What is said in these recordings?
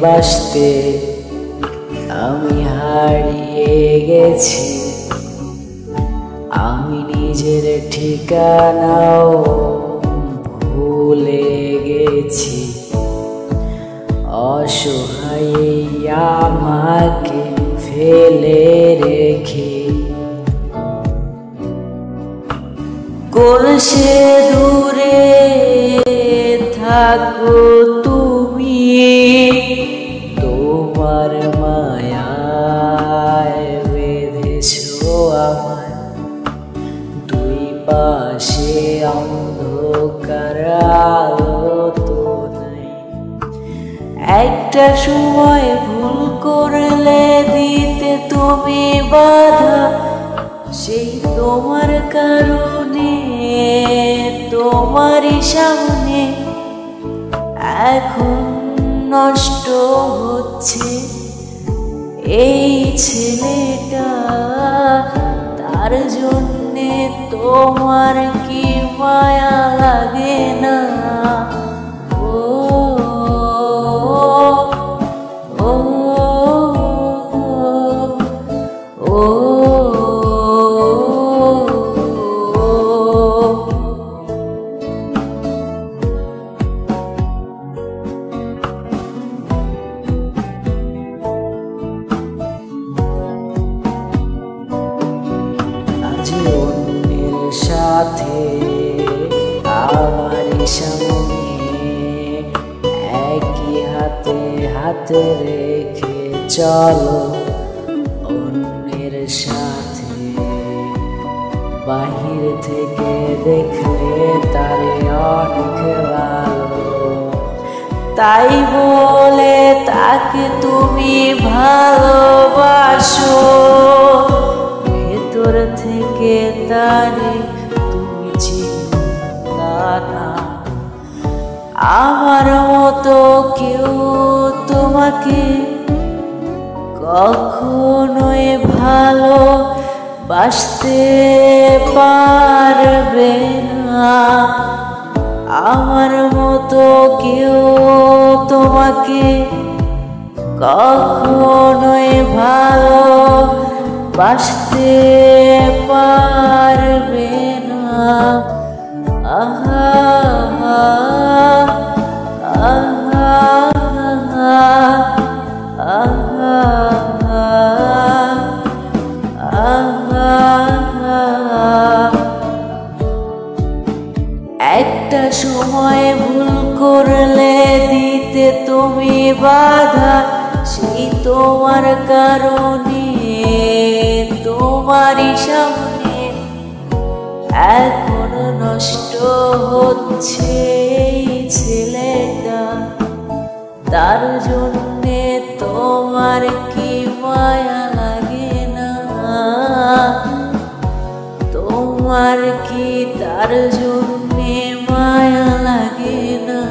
বাসতে আমি হারিয়ে গেছি। আমি নিজের ঠিকানাও ভুলে গেছি। অসহায় আমাকে ফেলে রেখে কোন সে দূরে থাকো তুমি, তোমার মায়ায় বেঁধেছো আমায়। দুই পাশে অন্ধকার, আলো তো নাই। একটা সময় ভুল করলে দিতে তুমি বাধা, সেই তোমার কারণে তোমারই সামনে এখন নষ্ট হচ্ছে এই ছেলেটা। তার জন্যে তোমার কি মায়া লাগে না? অন্যের সাথে আমারই সামনে একই হাতে হাত রেখে চলো অন্যের সাথে। বাহির থেকে দেখলে তারে অনেক ভালো, তাই বলে তাকে তুমি ভালোবাসো। ভেতর থেকে তারে তুমি চিন্তা না। আমার মতো কেউ তোমাকে কখনোই ভালো বাসতে পারবে না। আমার মতো কেউ তোমাকে কখনোই ভালো বাসতে পারবে না। আহা আহা আহা একটা সময় ভুল করলে দিতে তুমি বাধা, সেই তোমার কারণে তোমারই সামনে এখন নষ্ট হচ্ছে এই ছেলেটা। তার জন্যে তোমার কি মায়া লাগে না? তোমার কি তার জন্যে মায়া লাগে না?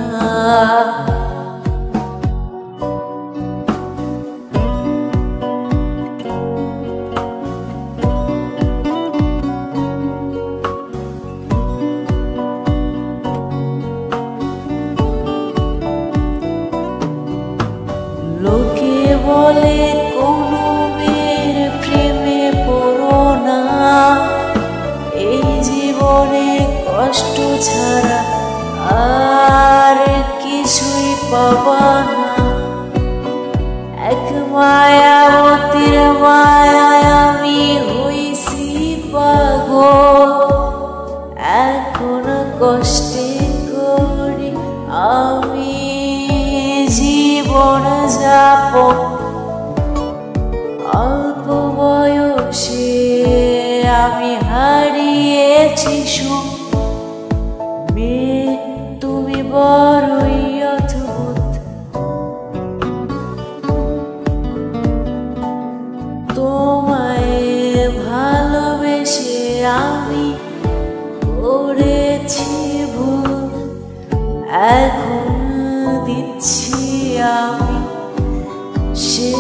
লোকে বলে কোনো মেয়ের প্রেমে পড়ো না, এই জীবনে কষ্ট ছাড়া আর কিছুই পাবা না। এক মায়াবতীর মায়ায় আমি হইছি পাগল, এখন কষ্টে করি আমি জীবন যাপন। অল্প বয়সে আমি হারিয়েছি সুখ, মেয়ে তুমি বড়ই অদ্ভুত। তোমায় ভালোবেসে আমি করেছি ভুল, এখন দিচ্ছি আমি সে